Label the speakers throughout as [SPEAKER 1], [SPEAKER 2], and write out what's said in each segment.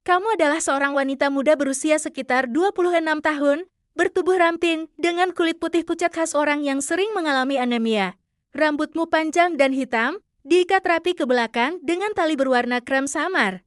[SPEAKER 1] Kamu adalah seorang wanita muda berusia sekitar 26 tahun, bertubuh ramping, dengan kulit putih pucat khas orang yang sering mengalami anemia. Rambutmu panjang dan hitam, diikat rapi ke belakang dengan tali berwarna krem samar.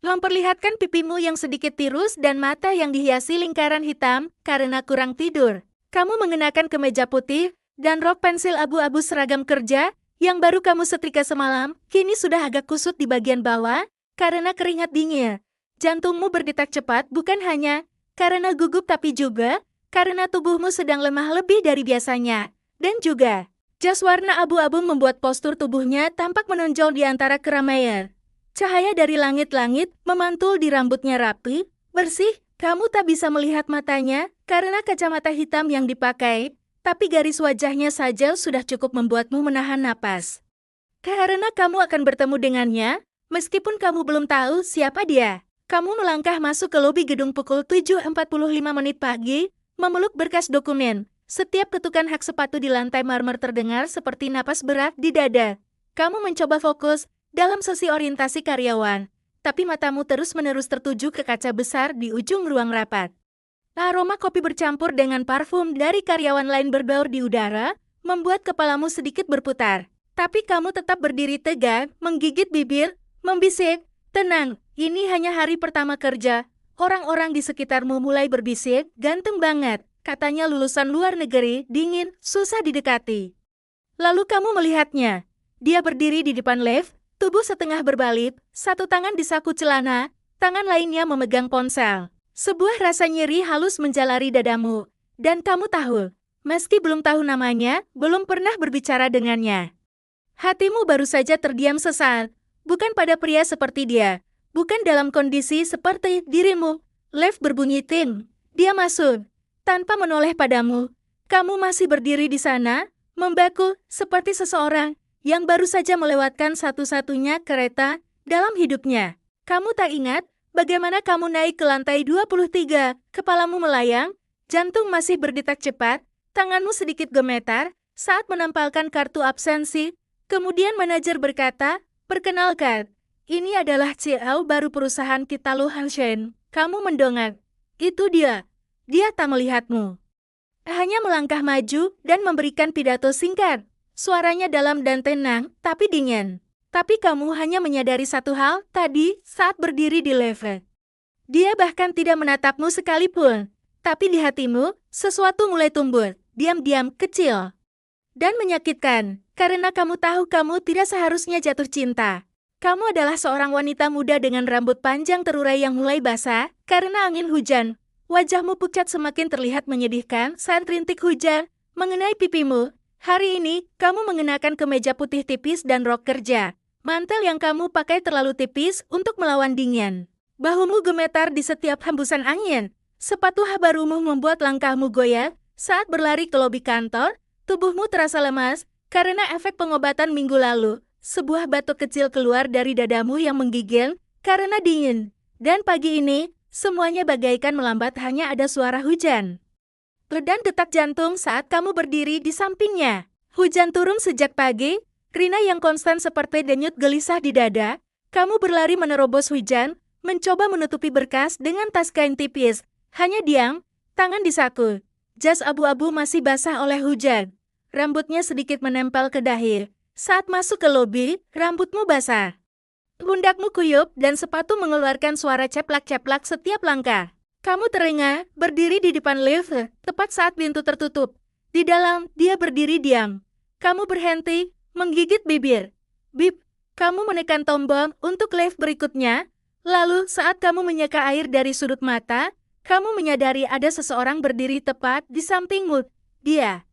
[SPEAKER 1] Memperlihatkan pipimu yang sedikit tirus dan mata yang dihiasi lingkaran hitam karena kurang tidur. Kamu mengenakan kemeja putih dan rok pensil abu-abu seragam kerja yang baru kamu setrika semalam, kini sudah agak kusut di bagian bawah karena keringat dingin. Jantungmu berdetak cepat bukan hanya karena gugup tapi juga karena tubuhmu sedang lemah lebih dari biasanya. Dan juga, jas warna abu-abu membuat postur tubuhnya tampak menonjol di antara keramaian. Cahaya dari langit-langit memantul di rambutnya rapi, bersih. Kamu tak bisa melihat matanya karena kacamata hitam yang dipakai, tapi garis wajahnya saja sudah cukup membuatmu menahan napas. Karena kamu akan bertemu dengannya, meskipun kamu belum tahu siapa dia. Kamu melangkah masuk ke lobi gedung pukul 7.45 menit pagi, memeluk berkas dokumen. Setiap ketukan hak sepatu di lantai marmer terdengar seperti napas berat di dada. Kamu mencoba fokus dalam sesi orientasi karyawan, tapi matamu terus-menerus tertuju ke kaca besar di ujung ruang rapat. Aroma kopi bercampur dengan parfum dari karyawan lain berbaur di udara, membuat kepalamu sedikit berputar. Tapi kamu tetap berdiri tegak, menggigit bibir, membisik, "Tenang, ini hanya hari pertama kerja." Orang-orang di sekitarmu mulai berbisik, "Ganteng banget," katanya lulusan luar negeri, dingin, susah didekati. Lalu kamu melihatnya. Dia berdiri di depan lift, tubuh setengah berbalik, satu tangan di saku celana, tangan lainnya memegang ponsel. Sebuah rasa nyeri halus menjalari dadamu. Dan kamu tahu, meski belum tahu namanya, belum pernah berbicara dengannya. Hatimu baru saja terdiam sesaat. Bukan pada pria seperti dia. Bukan dalam kondisi seperti dirimu. Lift berbunyi ting. Dia masuk. Tanpa menoleh padamu. Kamu masih berdiri di sana, membaku seperti seseorang yang baru saja melewatkan satu-satunya kereta dalam hidupnya. Kamu tak ingat bagaimana kamu naik ke lantai 23. Kepalamu melayang, jantung masih berdetak cepat, tanganmu sedikit gemetar saat menampalkan kartu absensi. Kemudian manajer berkata, "Perkenalkan, ini adalah CEO baru perusahaan kita Lu Hanshen." Kamu mendongak. Itu dia. Dia tak melihatmu. Hanya melangkah maju dan memberikan pidato singkat. Suaranya dalam dan tenang, tapi dingin. Tapi kamu hanya menyadari satu hal tadi saat berdiri di lift. Dia bahkan tidak menatapmu sekalipun. Tapi di hatimu, sesuatu mulai tumbuh, diam-diam kecil. Dan menyakitkan, karena kamu tahu kamu tidak seharusnya jatuh cinta. Kamu adalah seorang wanita muda dengan rambut panjang terurai yang mulai basah karena angin hujan. Wajahmu pucat semakin terlihat menyedihkan saat rintik hujan mengenai pipimu. Hari ini, kamu mengenakan kemeja putih tipis dan rok kerja. Mantel yang kamu pakai terlalu tipis untuk melawan dingin. Bahumu gemetar di setiap hembusan angin. Sepatu barumu membuat langkahmu goyah saat berlari ke lobi kantor. Tubuhmu terasa lemas karena efek pengobatan minggu lalu. Sebuah batuk kecil keluar dari dadamu yang menggigil karena dingin. Dan pagi ini, semuanya bagaikan melambat, hanya ada suara hujan. Dan detak jantung saat kamu berdiri di sampingnya. Hujan turun sejak pagi, Rina yang konstan seperti denyut gelisah di dada. Kamu berlari menerobos hujan, mencoba menutupi berkas dengan tas kain tipis. Hanya diam, tangan di saku. Jas abu-abu masih basah oleh hujan. Rambutnya sedikit menempel ke dahi. Saat masuk ke lobi, rambutmu basah. Pundakmu kuyup dan sepatu mengeluarkan suara ceplak-ceplak setiap langkah. Kamu terengah, berdiri di depan lift, tepat saat pintu tertutup. Di dalam, dia berdiri diam. Kamu berhenti, menggigit bibir. Bip, kamu menekan tombol untuk lift berikutnya. Lalu, saat kamu menyeka air dari sudut mata, kamu menyadari ada seseorang berdiri tepat di sampingmu. Dia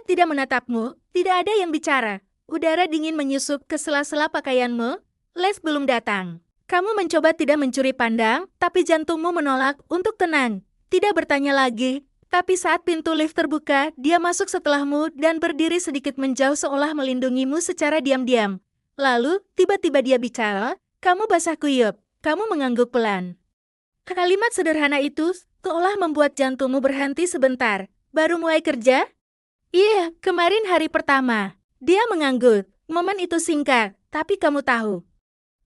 [SPEAKER 1] tidak menatapmu, tidak ada yang bicara. Udara dingin menyusup ke sela-sela pakaianmu. Lift belum datang. Kamu mencoba tidak mencuri pandang, tapi jantungmu menolak untuk tenang. Tidak bertanya lagi. Tapi saat pintu lift terbuka, dia masuk setelahmu dan berdiri sedikit menjauh seolah melindungimu secara diam-diam. Lalu, tiba-tiba dia bicara, "Kamu basah kuyup." Kamu mengangguk pelan. Kalimat sederhana itu seolah membuat jantungmu berhenti sebentar. "Baru mulai kerja?" "Iya, kemarin hari pertama." Dia mengangguk. Momen itu singkat, tapi kamu tahu.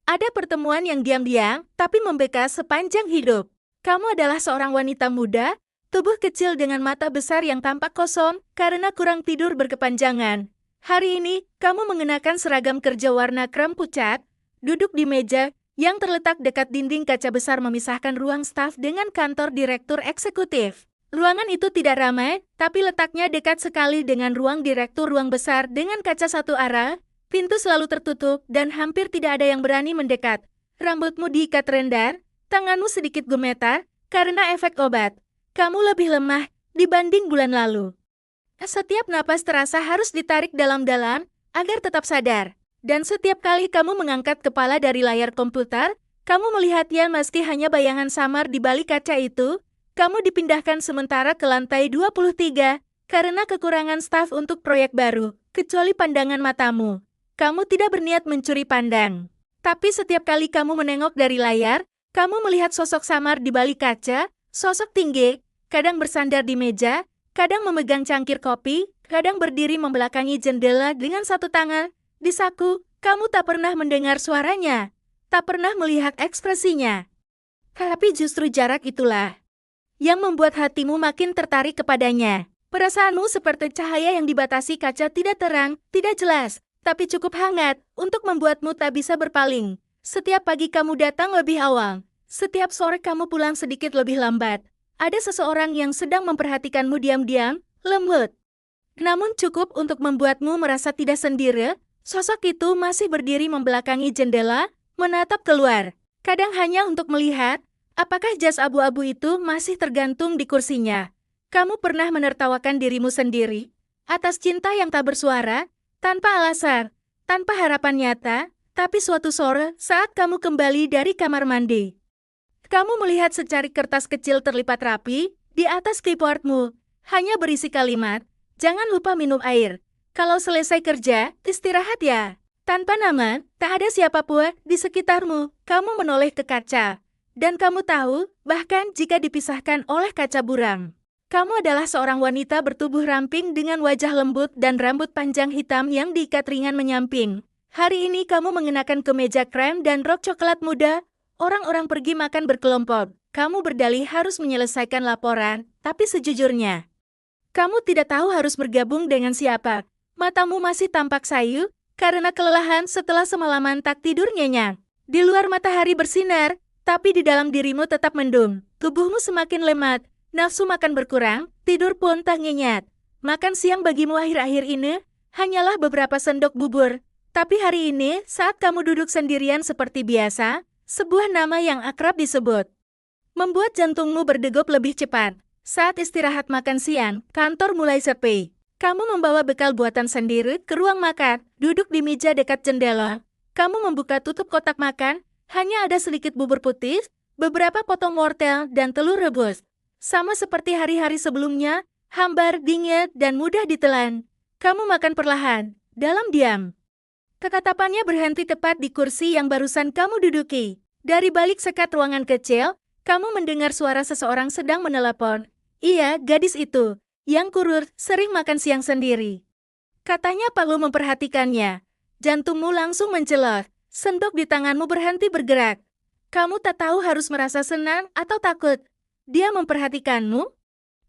[SPEAKER 1] Ada pertemuan yang diam-diam, tapi membekas sepanjang hidup. Kamu adalah seorang wanita muda, tubuh kecil dengan mata besar yang tampak kosong karena kurang tidur berkepanjangan. Hari ini, kamu mengenakan seragam kerja warna krem pucat, duduk di meja yang terletak dekat dinding kaca besar memisahkan ruang staf dengan kantor direktur eksekutif. Ruangan itu tidak ramai, tapi letaknya dekat sekali dengan ruang direktur ruang besar dengan kaca satu arah. Pintu selalu tertutup dan hampir tidak ada yang berani mendekat. Rambutmu diikat rendar, tanganmu sedikit gemetar karena efek obat. Kamu lebih lemah dibanding bulan lalu. Setiap napas terasa harus ditarik dalam-dalam agar tetap sadar. Dan setiap kali kamu mengangkat kepala dari layar komputer, kamu melihatnya meski hanya bayangan samar di balik kaca itu. Kamu dipindahkan sementara ke lantai 23 karena kekurangan staf untuk proyek baru, kecuali pandangan matamu. Kamu tidak berniat mencuri pandang. Tapi setiap kali kamu menengok dari layar, kamu melihat sosok samar di balik kaca, sosok tinggi, kadang bersandar di meja, kadang memegang cangkir kopi, kadang berdiri membelakangi jendela dengan satu tangan. Di saku, kamu tak pernah mendengar suaranya, tak pernah melihat ekspresinya. Tapi justru jarak itulah yang membuat hatimu makin tertarik kepadanya. Perasaanmu seperti cahaya yang dibatasi kaca tidak terang, tidak jelas, tapi cukup hangat untuk membuatmu tak bisa berpaling. Setiap pagi kamu datang lebih awal. Setiap sore kamu pulang sedikit lebih lambat. Ada seseorang yang sedang memperhatikanmu diam-diam, lembut. Namun cukup untuk membuatmu merasa tidak sendiri. Sosok itu masih berdiri membelakangi jendela, menatap keluar. Kadang hanya untuk melihat, apakah jas abu-abu itu masih tergantung di kursinya. Kamu pernah menertawakan dirimu sendiri atas cinta yang tak bersuara, tanpa alasan, tanpa harapan nyata, tapi suatu sore saat kamu kembali dari kamar mandi. Kamu melihat secari kertas kecil terlipat rapi di atas keyboardmu, hanya berisi kalimat, jangan lupa minum air. Kalau selesai kerja, istirahat ya. Tanpa nama, tak ada siapapun di sekitarmu, kamu menoleh ke kaca. Dan kamu tahu, bahkan jika dipisahkan oleh kaca buram. Kamu adalah seorang wanita bertubuh ramping dengan wajah lembut dan rambut panjang hitam yang diikat ringan menyamping. Hari ini kamu mengenakan kemeja krem dan rok coklat muda. Orang-orang pergi makan berkelompok. Kamu berdalih harus menyelesaikan laporan, tapi sejujurnya, kamu tidak tahu harus bergabung dengan siapa. Matamu masih tampak sayu karena kelelahan setelah semalaman tak tidur nyenyak. Di luar matahari bersinar, tapi di dalam dirimu tetap mendung. Tubuhmu semakin lemat. Nafsu makan berkurang, tidur pun tak nyenyak. Makan siang bagimu akhir-akhir ini hanyalah beberapa sendok bubur. Tapi hari ini, saat kamu duduk sendirian seperti biasa, sebuah nama yang akrab disebut. Membuat jantungmu berdegup lebih cepat. Saat istirahat makan siang, kantor mulai sepi. Kamu membawa bekal buatan sendiri ke ruang makan, duduk di meja dekat jendela. Kamu membuka tutup kotak makan, hanya ada sedikit bubur putih, beberapa potong wortel, dan telur rebus. Sama seperti hari-hari sebelumnya, hambar, dingin, dan mudah ditelan. Kamu makan perlahan, dalam diam. Kekatapannya berhenti tepat di kursi yang barusan kamu duduki. Dari balik sekat ruangan kecil, kamu mendengar suara seseorang sedang menelepon. Iya, gadis itu, yang kurus, sering makan siang sendiri. Katanya perlu memperhatikannya. Jantungmu langsung mencelat. Sendok di tanganmu berhenti bergerak. Kamu tak tahu harus merasa senang atau takut. Dia memperhatikanmu?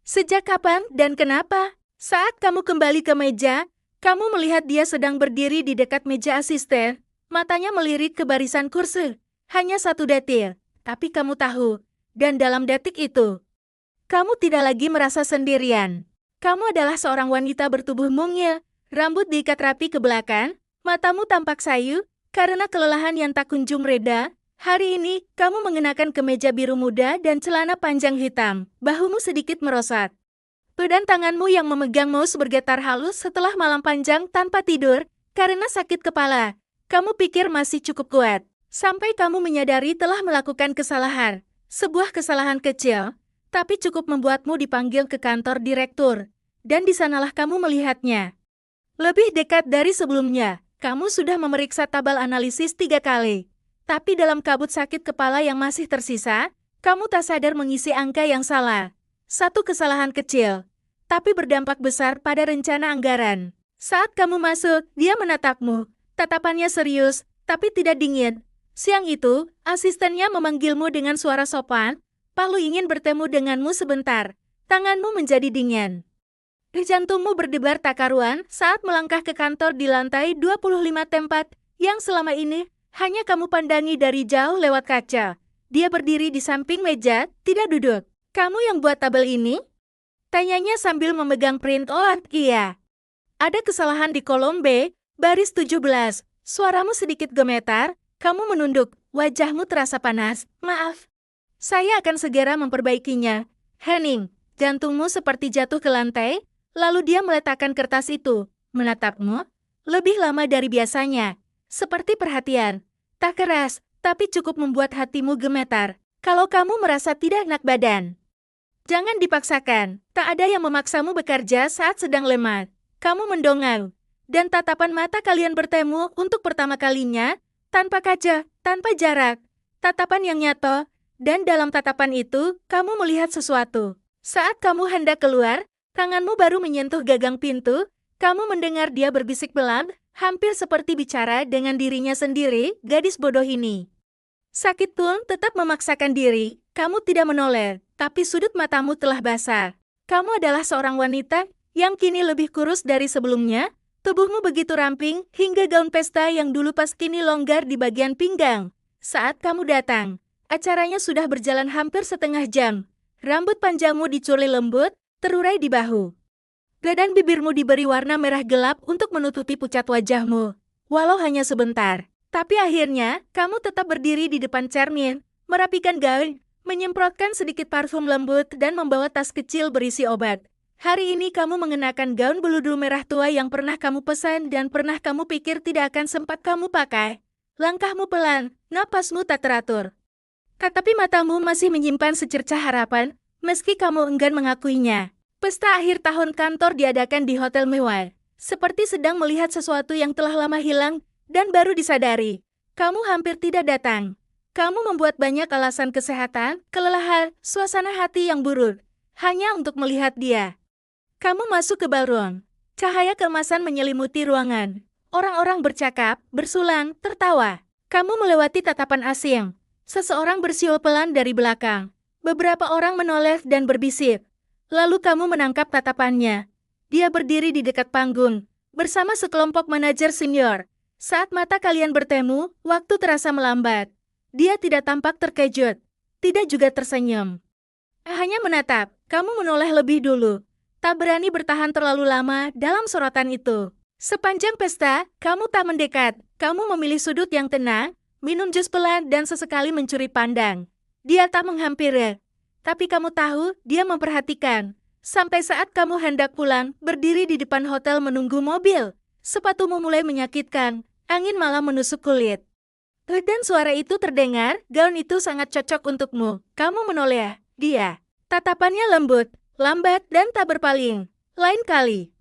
[SPEAKER 1] Sejak kapan dan kenapa? Saat kamu kembali ke meja, kamu melihat dia sedang berdiri di dekat meja asisten. Matanya melirik ke barisan kursi. Hanya satu detik, tapi kamu tahu. Dan dalam detik itu, kamu tidak lagi merasa sendirian. Kamu adalah seorang wanita bertubuh mungil, rambut diikat rapi ke belakang, matamu tampak sayu, karena kelelahan yang tak kunjung reda. Hari ini, kamu mengenakan kemeja biru muda dan celana panjang hitam. Bahumu sedikit merosot. Pedang tanganmu yang memegang mouse bergetar halus setelah malam panjang tanpa tidur, karena sakit kepala. Kamu pikir masih cukup kuat. Sampai kamu menyadari telah melakukan kesalahan. Sebuah kesalahan kecil, tapi cukup membuatmu dipanggil ke kantor direktur. Dan di sanalah kamu melihatnya. Lebih dekat dari sebelumnya, kamu sudah memeriksa tabel analisis 3 kali. Tapi dalam kabut sakit kepala yang masih tersisa, kamu tak sadar mengisi angka yang salah. Satu kesalahan kecil, tapi berdampak besar pada rencana anggaran. Saat kamu masuk, dia menatapmu. Tatapannya serius, tapi tidak dingin. Siang itu, asistennya memanggilmu dengan suara sopan. Palu ingin bertemu denganmu sebentar. Tanganmu menjadi dingin. Jantungmu berdebar tak karuan saat melangkah ke kantor di lantai 25 tempat yang selama ini hanya kamu pandangi dari jauh lewat kaca. Dia berdiri di samping meja, tidak duduk. Kamu yang buat tabel ini? Tanyanya sambil memegang print. Oh, iya. Ada kesalahan di kolom B, baris 17. Suaramu sedikit gemetar, kamu menunduk, wajahmu terasa panas. Maaf. Saya akan segera memperbaikinya. Henning, jantungmu seperti jatuh ke lantai, lalu dia meletakkan kertas itu, menatapmu, lebih lama dari biasanya. Seperti perhatian. Tak keras, tapi cukup membuat hatimu gemetar. Kalau kamu merasa tidak enak badan. Jangan dipaksakan, tak ada yang memaksamu bekerja saat sedang lemah. Kamu mendongak, dan tatapan mata kalian bertemu untuk pertama kalinya, tanpa kaca, tanpa jarak. Tatapan yang nyata, dan dalam tatapan itu, kamu melihat sesuatu. Saat kamu hendak keluar, tanganmu baru menyentuh gagang pintu, kamu mendengar dia berbisik pelan, hampir seperti bicara dengan dirinya sendiri, gadis bodoh ini. Sakit pun tetap memaksakan diri, kamu tidak menoleh, tapi sudut matamu telah basah. Kamu adalah seorang wanita yang kini lebih kurus dari sebelumnya, tubuhmu begitu ramping hingga gaun pesta yang dulu pas kini longgar di bagian pinggang. Saat kamu datang, acaranya sudah berjalan hampir setengah jam. Rambut panjangmu dicuri lembut, terurai di bahu. Dan bibirmu diberi warna merah gelap untuk menutupi pucat wajahmu. Walau hanya sebentar. Tapi akhirnya, kamu tetap berdiri di depan cermin, merapikan gaun, menyemprotkan sedikit parfum lembut dan membawa tas kecil berisi obat. Hari ini kamu mengenakan gaun beludru merah tua yang pernah kamu pesan dan pernah kamu pikir tidak akan sempat kamu pakai. Langkahmu pelan, napasmu tak teratur. Tetapi matamu masih menyimpan secercah harapan, meski kamu enggan mengakuinya. Pesta akhir tahun kantor diadakan di hotel mewah, seperti sedang melihat sesuatu yang telah lama hilang, dan baru disadari, kamu hampir tidak datang. Kamu membuat banyak alasan kesehatan, kelelahan, suasana hati yang buruk, hanya untuk melihat dia. Kamu masuk ke ballroom. Cahaya keemasan menyelimuti ruangan. Orang-orang bercakap, bersulang, tertawa. Kamu melewati tatapan asing. Seseorang bersiul pelan dari belakang. Beberapa orang menoleh dan berbisik. Lalu kamu menangkap tatapannya. Dia berdiri di dekat panggung, bersama sekelompok manajer senior. Saat mata kalian bertemu, waktu terasa melambat. Dia tidak tampak terkejut, tidak juga tersenyum. Hanya menatap, kamu menoleh lebih dulu. Tak berani bertahan terlalu lama dalam sorotan itu. Sepanjang pesta, kamu tak mendekat. Kamu memilih sudut yang tenang, minum jus pelan dan sesekali mencuri pandang. Dia tak menghampiri. Tapi kamu tahu, dia memperhatikan. Sampai saat kamu hendak pulang, berdiri di depan hotel menunggu mobil. Sepatumu mulai menyakitkan, angin malam menusuk kulit. Dan suara itu terdengar, gaun itu sangat cocok untukmu. Kamu menoleh, dia. Tatapannya lembut, lambat dan tak berpaling. Lain kali.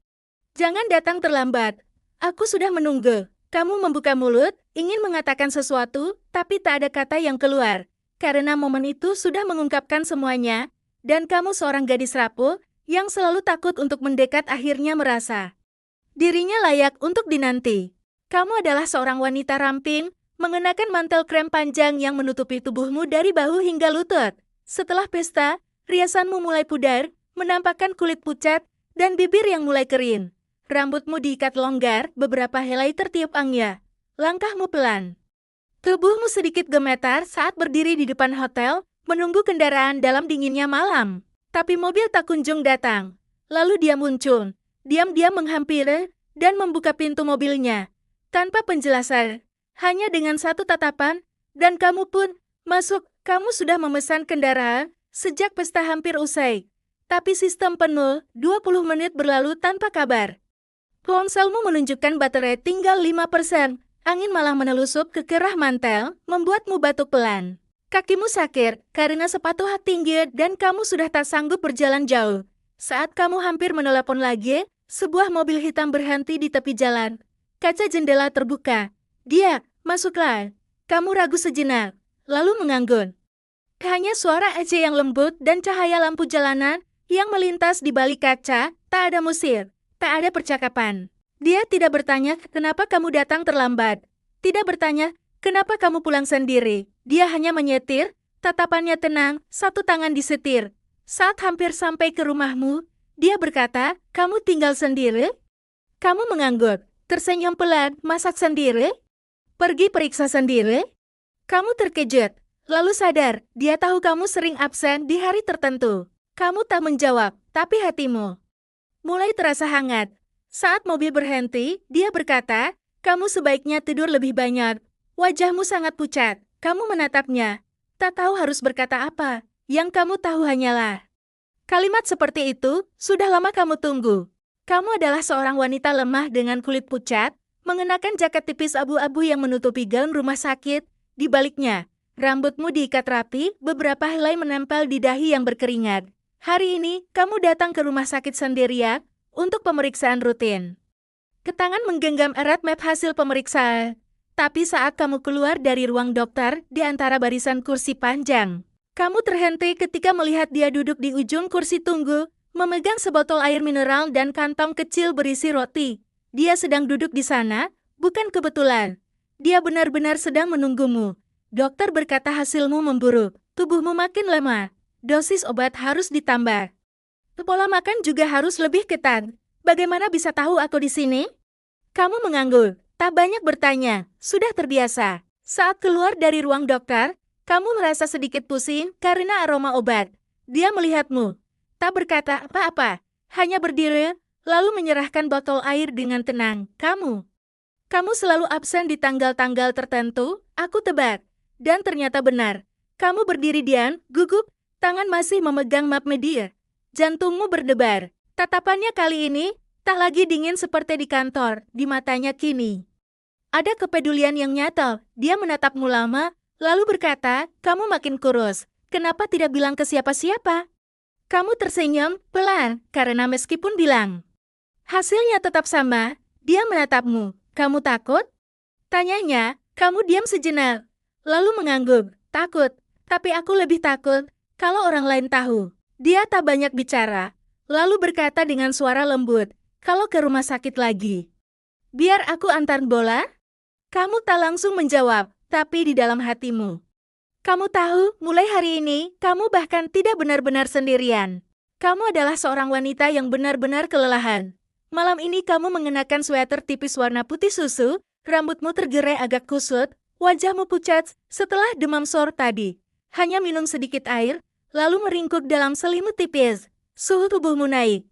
[SPEAKER 1] Jangan datang terlambat. Aku sudah menunggu. Kamu membuka mulut, ingin mengatakan sesuatu, tapi tak ada kata yang keluar. Karena momen itu sudah mengungkapkan semuanya, dan kamu seorang gadis rapuh, yang selalu takut untuk mendekat akhirnya merasa dirinya layak untuk dinanti. Kamu adalah seorang wanita ramping, mengenakan mantel krem panjang yang menutupi tubuhmu dari bahu hingga lutut. Setelah pesta, riasanmu mulai pudar, menampakkan kulit pucat, dan bibir yang mulai kering. Rambutmu diikat longgar, beberapa helai tertiup angin. Langkahmu pelan. Tubuhmu sedikit gemetar saat berdiri di depan hotel, menunggu kendaraan dalam dinginnya malam. Tapi mobil tak kunjung datang. Lalu dia muncul. Diam-diam menghampiri dan membuka pintu mobilnya. Tanpa penjelasan, hanya dengan satu tatapan, dan kamu pun masuk. Kamu sudah memesan kendaraan sejak pesta hampir usai. Tapi sistem penuh, 20 menit berlalu tanpa kabar. Ponselmu menunjukkan baterai tinggal 5%. Angin malah menelusup ke kerah mantel, membuatmu batuk pelan. Kakimu sakit karena sepatu tinggi dan kamu sudah tak sanggup berjalan jauh. Saat kamu hampir menelepon lagi, sebuah mobil hitam berhenti di tepi jalan. Kaca jendela terbuka. Dia, masuklah. Kamu ragu sejenak, lalu menganggun. Hanya suara ece yang lembut dan cahaya lampu jalanan yang melintas di balik kaca, tak ada musik, tak ada percakapan. Dia tidak bertanya kenapa kamu datang terlambat. Tidak bertanya Kenapa kamu pulang sendiri? Dia hanya menyetir, tatapannya tenang, satu tangan disetir. Saat hampir sampai ke rumahmu, dia berkata, kamu tinggal sendiri? Kamu mengangguk, tersenyum pelan, masak sendiri? Pergi periksa sendiri? Kamu terkejut, lalu sadar, dia tahu kamu sering absen di hari tertentu. Kamu tak menjawab, tapi hatimu mulai terasa hangat. Saat mobil berhenti, dia berkata, kamu sebaiknya tidur lebih banyak. Wajahmu sangat pucat, kamu menatapnya. Tak tahu harus berkata apa, yang kamu tahu hanyalah kalimat seperti itu, sudah lama kamu tunggu. Kamu adalah seorang wanita lemah dengan kulit pucat, mengenakan jaket tipis abu-abu yang menutupi gaun rumah sakit. Di baliknya, rambutmu diikat rapi, beberapa helai menempel di dahi yang berkeringat. Hari ini, kamu datang ke rumah sakit sendirian untuk pemeriksaan rutin. Ketangan menggenggam erat map hasil pemeriksaan. Tapi saat kamu keluar dari ruang dokter, di antara barisan kursi panjang, kamu terhenti ketika melihat dia duduk di ujung kursi tunggu, memegang sebotol air mineral dan kantong kecil berisi roti. Dia sedang duduk di sana, bukan kebetulan. Dia benar-benar sedang menunggumu. Dokter berkata hasilmu memburuk, tubuhmu makin lemah. Dosis obat harus ditambah. Pola makan juga harus lebih ketat. Bagaimana bisa tahu aku di sini? Kamu mengangguk, tak banyak bertanya, sudah terbiasa. Saat keluar dari ruang dokter, kamu merasa sedikit pusing karena aroma obat. Dia melihatmu, tak berkata apa-apa, hanya berdiri, lalu menyerahkan botol air dengan tenang. Kamu selalu absen di tanggal-tanggal tertentu, aku tebak. Dan ternyata benar. Kamu berdiri diam, gugup, tangan masih memegang map media. Jantungmu berdebar. Tatapannya kali ini, tak lagi dingin seperti di kantor, di matanya kini ada kepedulian yang nyata. Dia menatapmu lama, lalu berkata, kamu makin kurus. Kenapa tidak bilang ke siapa-siapa? Kamu tersenyum, pelan, karena meskipun bilang, hasilnya tetap sama. Dia menatapmu. Kamu takut? Tanyanya, kamu diam sejenak. Lalu mengangguk, takut. Tapi aku lebih takut kalau orang lain tahu. Dia tak banyak bicara. Lalu berkata dengan suara lembut, kalau ke rumah sakit lagi, biar aku antar bola? Kamu tak langsung menjawab, tapi di dalam hatimu. Kamu tahu, mulai hari ini, kamu bahkan tidak benar-benar sendirian. Kamu adalah seorang wanita yang benar-benar kelelahan. Malam ini kamu mengenakan sweater tipis warna putih susu, rambutmu tergerai agak kusut, wajahmu pucat setelah demam sore tadi. Hanya minum sedikit air, lalu meringkuk dalam selimut tipis. Suhu tubuhmu naik.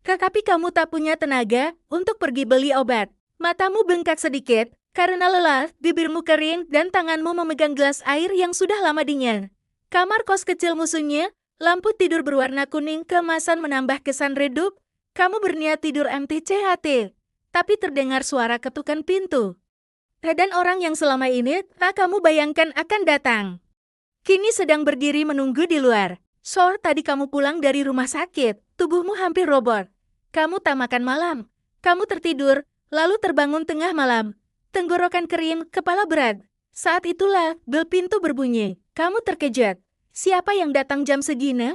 [SPEAKER 1] Tetapi kamu tak punya tenaga untuk pergi beli obat. Matamu bengkak sedikit, karena lelah, bibirmu kering dan tanganmu memegang gelas air yang sudah lama dingin. Kamar kos kecil musuhnya, lampu tidur berwarna kuning keemasan menambah kesan redup. Kamu berniat tidur MTCHT, tapi terdengar suara ketukan pintu. Dan orang yang selama ini tak kamu bayangkan akan datang. Kini sedang berdiri menunggu di luar. Sore tadi kamu pulang dari rumah sakit, tubuhmu hampir roboh. Kamu tak makan malam. Kamu tertidur, lalu terbangun tengah malam. Tenggorokan kering, kepala berat. Saat itulah bel pintu berbunyi. Kamu terkejut. Siapa yang datang jam segini?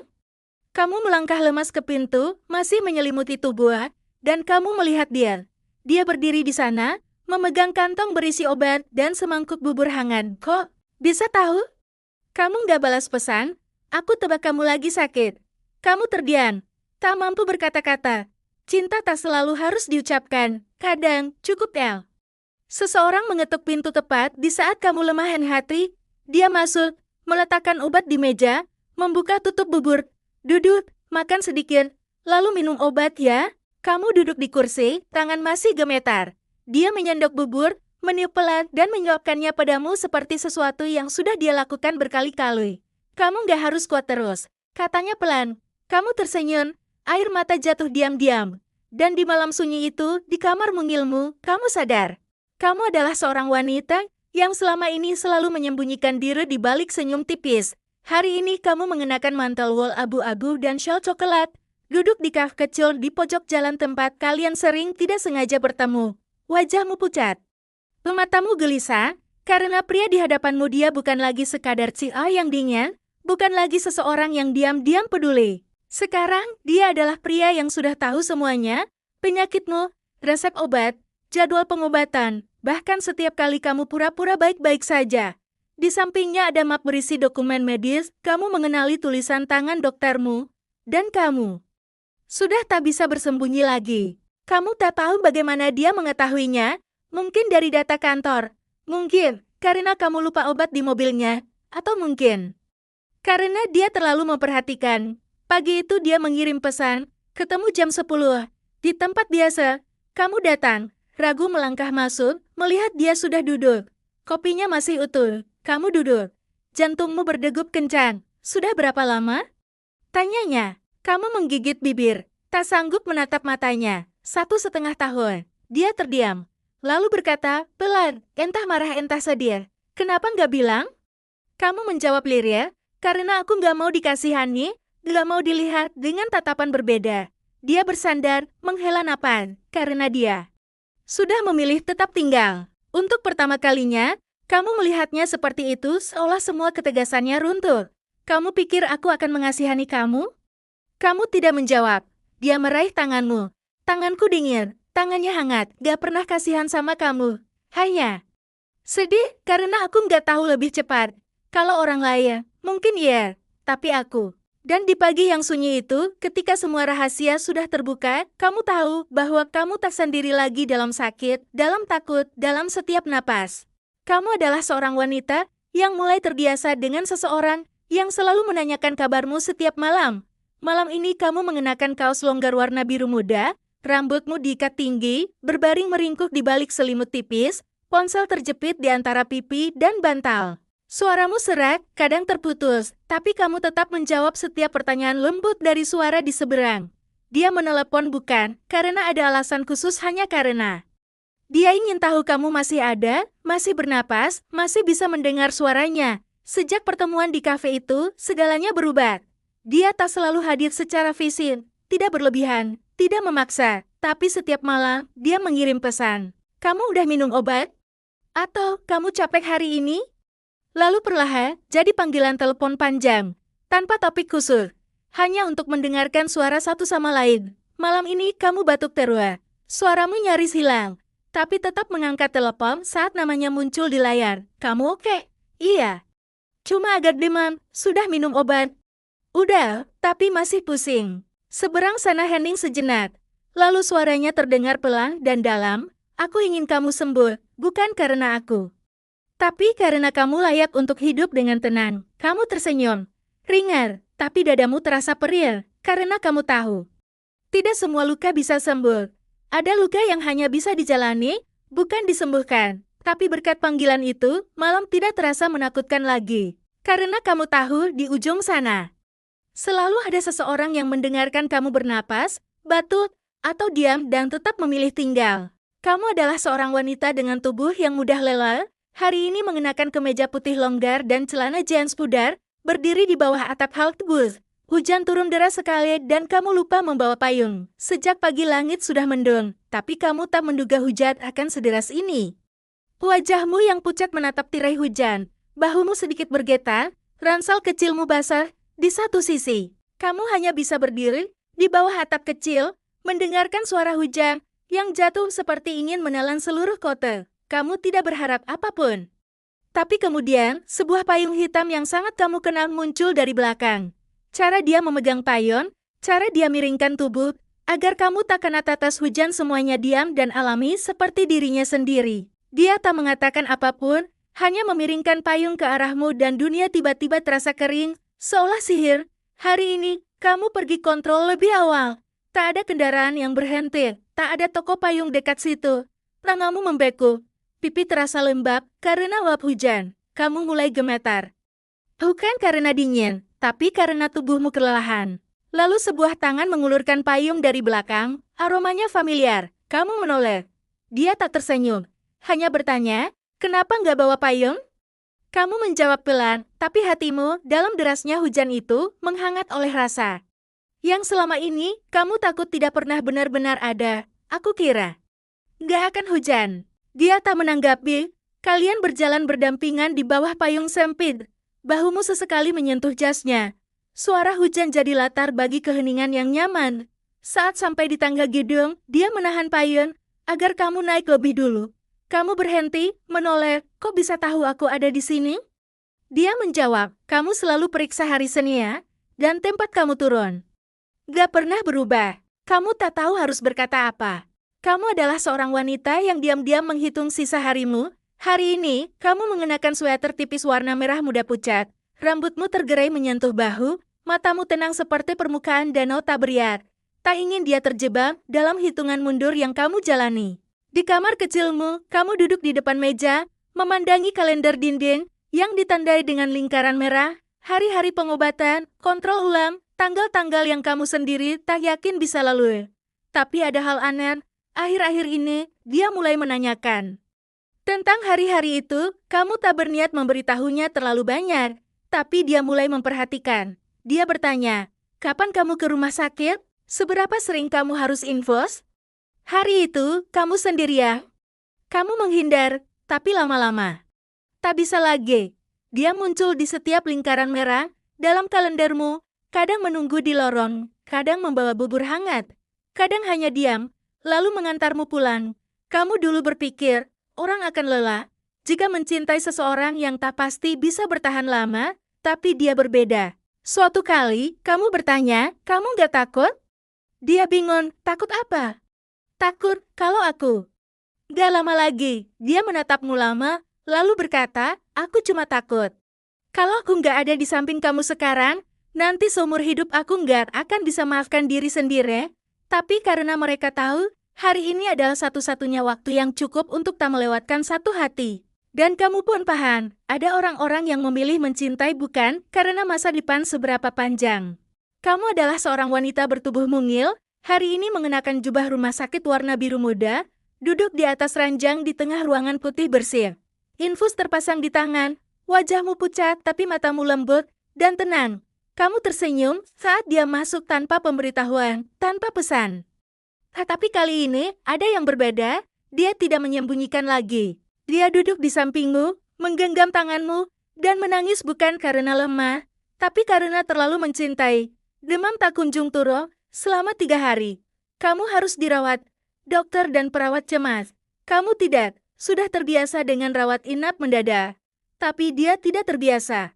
[SPEAKER 1] Kamu melangkah lemas ke pintu, masih menyelimuti tubuh, dan kamu melihat dia. Dia berdiri di sana, memegang kantong berisi obat dan semangkuk bubur hangat. Kok bisa tahu? Kamu nggak balas pesan? Aku tebak kamu lagi sakit. Kamu terdiam, tak mampu berkata-kata. Cinta tak selalu harus diucapkan. Kadang, cukup El. Seseorang mengetuk pintu tepat di saat kamu lemah hati. Dia masuk, meletakkan obat di meja, membuka tutup bubur. Duduk, makan sedikit, lalu minum obat ya. Kamu duduk di kursi, tangan masih gemetar. Dia menyendok bubur, meniup pelan dan menyuapkannya padamu seperti sesuatu yang sudah dia lakukan berkali-kali. Kamu nggak harus kuat terus, katanya pelan. Kamu tersenyum, air mata jatuh diam-diam. Dan di malam sunyi itu, di kamar mungilmu, kamu sadar. Kamu adalah seorang wanita yang selama ini selalu menyembunyikan diri di balik senyum tipis. Hari ini kamu mengenakan mantel wol abu-abu dan shawl coklat, duduk di kafe kecil di pojok jalan tempat kalian sering tidak sengaja bertemu. Wajahmu pucat. Matamu gelisah, karena pria di hadapanmu dia bukan lagi sekadar cia yang dingin, bukan lagi seseorang yang diam-diam peduli. Sekarang, dia adalah pria yang sudah tahu semuanya, penyakitmu, resep obat, jadwal pengobatan, Bahkan setiap kali kamu pura-pura baik-baik saja. Di sampingnya ada map berisi dokumen medis, kamu mengenali tulisan tangan doktermu, dan kamu sudah tak bisa bersembunyi lagi. Kamu tak tahu bagaimana dia mengetahuinya, mungkin dari data kantor, mungkin karena kamu lupa obat di mobilnya, atau mungkin karena dia terlalu memperhatikan. Pagi itu dia mengirim pesan, ketemu jam 10, di tempat biasa. Kamu datang, ragu melangkah masuk, melihat dia sudah duduk. Kopinya masih utuh, kamu duduk. Jantungmu berdegup kencang. Sudah berapa lama? Tanyanya. Kamu menggigit bibir, tak sanggup menatap matanya. 1,5 tahun. Dia terdiam. Lalu berkata, pelan, entah marah entah sedih. Kenapa nggak bilang? Kamu menjawab lirik, karena aku nggak mau dikasihani, nggak mau dilihat dengan tatapan berbeda. Dia bersandar, menghela napas, karena dia sudah memilih tetap tinggal. Untuk pertama kalinya, kamu melihatnya seperti itu seolah semua ketegasannya runtuh. Kamu pikir aku akan mengasihani kamu? Kamu tidak menjawab. Dia meraih tanganmu. Tanganku dingin, tangannya hangat, gak pernah kasihan sama kamu. Hanya sedih karena aku nggak tahu lebih cepat. Kalau orang lain, mungkin iya, tapi aku. Dan di pagi yang sunyi itu, ketika semua rahasia sudah terbuka, kamu tahu bahwa kamu tak sendiri lagi dalam sakit, dalam takut, dalam setiap napas. Kamu adalah seorang wanita yang mulai terbiasa dengan seseorang yang selalu menanyakan kabarmu setiap malam. Malam ini kamu mengenakan kaos longgar warna biru muda, rambutmu diikat tinggi, berbaring meringkuk di balik selimut tipis, ponsel terjepit di antara pipi dan bantal. Suaramu serak, kadang terputus, tapi kamu tetap menjawab setiap pertanyaan lembut dari suara di seberang. Dia menelepon bukan karena ada alasan khusus, hanya karena dia ingin tahu kamu masih ada, masih bernapas, masih bisa mendengar suaranya. Sejak pertemuan di kafe itu, segalanya berubah. Dia tak selalu hadir secara fisik, tidak berlebihan, tidak memaksa, tapi setiap malam dia mengirim pesan. Kamu udah minum obat? Atau kamu capek hari ini? Lalu perlahan, jadi panggilan telepon panjang, tanpa topik khusus, hanya untuk mendengarkan suara satu sama lain. Malam ini kamu batuk terus, suaramu nyaris hilang, tapi tetap mengangkat telepon saat namanya muncul di layar. Kamu oke? Iya. Cuma agak demam, sudah minum obat? Udah, tapi masih pusing. Seberang sana hening sejenak. Lalu suaranya terdengar pelan dan dalam. Aku ingin kamu sembuh, bukan karena aku, tapi karena kamu layak untuk hidup dengan tenang. Kamu tersenyum. Ringan, tapi dadamu terasa perih, karena kamu tahu. Tidak semua luka bisa sembuh. Ada luka yang hanya bisa dijalani, bukan disembuhkan. Tapi berkat panggilan itu, malam tidak terasa menakutkan lagi. Karena kamu tahu di ujung sana selalu ada seseorang yang mendengarkan kamu bernapas, batuk, atau diam dan tetap memilih tinggal. Kamu adalah seorang wanita dengan tubuh yang mudah lelah, hari ini mengenakan kemeja putih longgar dan celana jeans pudar, berdiri di bawah atap halte bus. Hujan turun deras sekali dan kamu lupa membawa payung. Sejak pagi langit sudah mendung, tapi kamu tak menduga hujan akan sederas ini. Wajahmu yang pucat menatap tirai hujan, bahumu sedikit bergetar, ransel kecilmu basah. Di satu sisi, kamu hanya bisa berdiri di bawah atap kecil, mendengarkan suara hujan yang jatuh seperti ingin menelan seluruh kota. Kamu tidak berharap apapun. Tapi kemudian, sebuah payung hitam yang sangat kamu kenal muncul dari belakang. Cara dia memegang payung, cara dia miringkan tubuh, agar kamu tak kena tetes hujan, semuanya diam dan alami seperti dirinya sendiri. Dia tak mengatakan apapun, hanya memiringkan payung ke arahmu dan dunia tiba-tiba terasa kering, seolah sihir. Hari ini, kamu pergi kontrol lebih awal. Tak ada kendaraan yang berhenti, tak ada toko payung dekat situ. Tanganmu membeku, pipi terasa lembab karena uap hujan. Kamu mulai gemetar. Bukan karena dingin, tapi karena tubuhmu kelelahan. Lalu sebuah tangan mengulurkan payung dari belakang, aromanya familiar. Kamu menoleh. Dia tak tersenyum, hanya bertanya, kenapa nggak bawa payung? Kamu menjawab pelan, tapi hatimu dalam derasnya hujan itu menghangat oleh rasa yang selama ini kamu takut tidak pernah benar-benar ada. Aku kira nggak akan hujan. Dia tak menanggapi. Kalian berjalan berdampingan di bawah payung sempit. Bahumu sesekali menyentuh jasnya. Suara hujan jadi latar bagi keheningan yang nyaman. Saat sampai di tangga gedung, dia menahan payung agar kamu naik lebih dulu. Kamu berhenti, menoleh, kok bisa tahu aku ada di sini? Dia menjawab, kamu selalu periksa hari seni ya, dan tempat kamu turun. Gak pernah berubah. Kamu tak tahu harus berkata apa. Kamu adalah seorang wanita yang diam-diam menghitung sisa harimu. Hari ini, kamu mengenakan sweater tipis warna merah muda pucat. Rambutmu tergerai menyentuh bahu, matamu tenang seperti permukaan danau tak beriak. Tak ingin dia terjebak dalam hitungan mundur yang kamu jalani. Di kamar kecilmu, kamu duduk di depan meja, memandangi kalender dinding yang ditandai dengan lingkaran merah, hari-hari pengobatan, kontrol ulang, tanggal-tanggal yang kamu sendiri tak yakin bisa lalui. Tapi ada hal aneh, akhir-akhir ini dia mulai menanyakan. Tentang hari-hari itu, kamu tak berniat memberitahunya terlalu banyak, tapi dia mulai memperhatikan. Dia bertanya, kapan kamu ke rumah sakit? Seberapa sering kamu harus infus? Hari itu, kamu sendirian. Kamu menghindar, tapi lama-lama. Tak bisa lagi. Dia muncul di setiap lingkaran merah, dalam kalendermu, kadang menunggu di lorong, kadang membawa bubur hangat, kadang hanya diam, lalu mengantarmu pulang. Kamu dulu berpikir, orang akan lelah, jika mencintai seseorang yang tak pasti bisa bertahan lama, tapi dia berbeda. Suatu kali, kamu bertanya, kamu gak takut? Dia bingung, takut apa? Takut, kalau aku. Gak lama lagi, dia menatapmu lama, lalu berkata, aku cuma takut. Kalau aku gak ada di samping kamu sekarang, nanti seumur hidup aku gak akan bisa maafkan diri sendiri. Tapi karena mereka tahu, hari ini adalah satu-satunya waktu yang cukup untuk tak melewatkan satu hati. Dan kamu pun paham, ada orang-orang yang memilih mencintai bukan karena masa depan seberapa panjang. Kamu adalah seorang wanita bertubuh mungil, hari ini mengenakan jubah rumah sakit warna biru muda, duduk di atas ranjang di tengah ruangan putih bersih. Infus terpasang di tangan, wajahmu pucat tapi matamu lembut dan tenang. Kamu tersenyum saat dia masuk tanpa pemberitahuan, tanpa pesan. Tapi kali ini ada yang berbeda, dia tidak menyembunyikan lagi. Dia duduk di sampingmu, menggenggam tanganmu, dan menangis bukan karena lemah, tapi karena terlalu mencintai. Demam tak kunjung turun. Selama 3 hari, kamu harus dirawat. Dokter dan perawat cemas. Kamu tidak, sudah terbiasa dengan rawat inap mendadak. Tapi dia tidak terbiasa.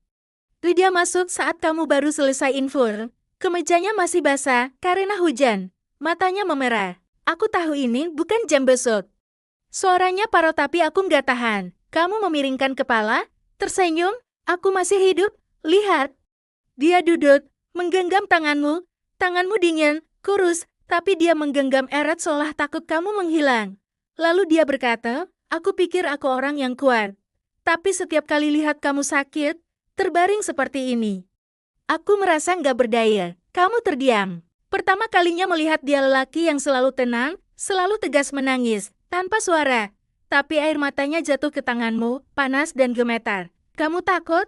[SPEAKER 1] Dia masuk saat kamu baru selesai infus. Kemejanya masih basah karena hujan. Matanya memerah. Aku tahu ini bukan jam besok. Suaranya parau tapi aku nggak tahan. Kamu memiringkan kepala, tersenyum, aku masih hidup, lihat. Dia duduk, menggenggam tanganmu. Tanganmu dingin, kurus, tapi dia menggenggam erat seolah takut kamu menghilang. Lalu dia berkata, aku pikir aku orang yang kuat. Tapi setiap kali lihat kamu sakit, terbaring seperti ini, aku merasa nggak berdaya. Kamu terdiam. Pertama kalinya melihat dia lelaki yang selalu tenang, selalu tegas menangis, tanpa suara. Tapi air matanya jatuh ke tanganmu, panas dan gemetar. Kamu takut?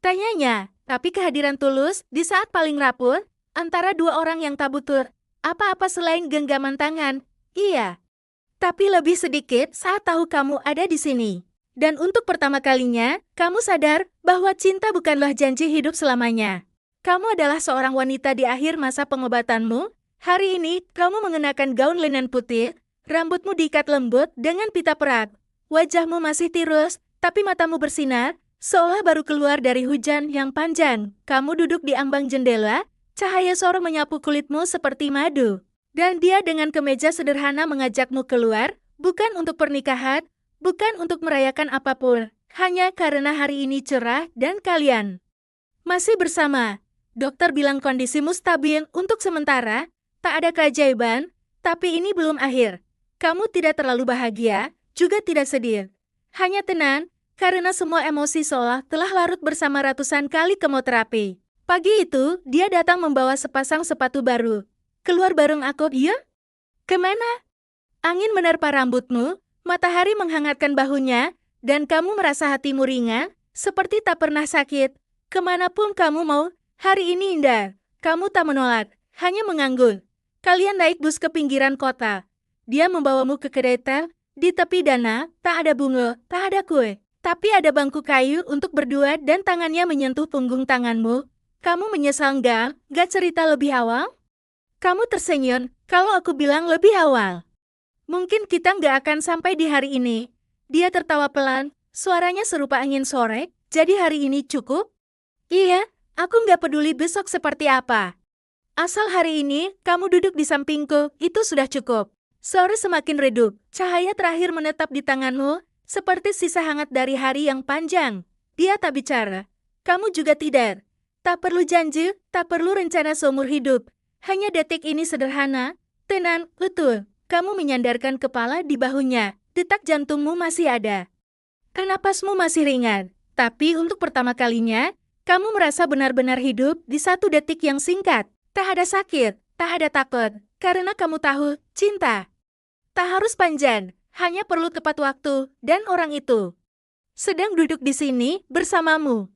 [SPEAKER 1] Tanyanya, tapi kehadiran tulus di saat paling rapuh, antara dua orang yang tak butuh apa-apa selain genggaman tangan. Iya. Tapi lebih sedikit saat tahu kamu ada di sini. Dan untuk pertama kalinya, kamu sadar bahwa cinta bukanlah janji hidup selamanya. Kamu adalah seorang wanita di akhir masa pengobatanmu. Hari ini, kamu mengenakan gaun linen putih, rambutmu diikat lembut dengan pita perak. Wajahmu masih tirus, tapi matamu bersinar, seolah baru keluar dari hujan yang panjang. Kamu duduk di ambang jendela, cahaya sore menyapu kulitmu seperti madu. Dan dia dengan kemeja sederhana mengajakmu keluar, bukan untuk pernikahan, bukan untuk merayakan apapun, hanya karena hari ini cerah dan kalian masih bersama. Dokter bilang kondisimu stabil untuk sementara, tak ada keajaiban, tapi ini belum akhir. Kamu tidak terlalu bahagia, juga tidak sedih. Hanya tenang, karena semua emosi seolah telah larut bersama ratusan kali kemoterapi. Pagi itu, dia datang membawa sepasang sepatu baru. Keluar bareng aku, ya? Kemana? Angin menerpa rambutmu, matahari menghangatkan bahunya, dan kamu merasa hatimu ringan, seperti tak pernah sakit. Kemanapun kamu mau, hari ini indah. Kamu tak menolak, hanya mengangguk. Kalian naik bus ke pinggiran kota. Dia membawamu ke kereta, di tepi danau, tak ada bunga, tak ada kue. Tapi ada bangku kayu untuk berdua dan tangannya menyentuh punggung tanganmu. Kamu menyesal nggak? Nggak cerita lebih awal? Kamu tersenyum, kalau aku bilang lebih awal. Mungkin kita nggak akan sampai di hari ini. Dia tertawa pelan, suaranya serupa angin sore. Jadi hari ini cukup? Iya, aku nggak peduli besok seperti apa. Asal hari ini kamu duduk di sampingku, itu sudah cukup. Sore semakin redup, cahaya terakhir menetap di tanganmu, seperti sisa hangat dari hari yang panjang. Dia tak bicara. Kamu juga tidak. Tak perlu janji, tak perlu rencana seumur hidup. Hanya detik ini sederhana, tenang, utuh. Kamu menyandarkan kepala di bahunya. Detak jantungmu masih ada. Napasmu masih ringan. Tapi untuk pertama kalinya, kamu merasa benar-benar hidup di satu detik yang singkat. Tak ada sakit, tak ada takut. Karena kamu tahu, cinta tak harus panjang, hanya perlu tepat waktu dan orang itu sedang duduk di sini bersamamu.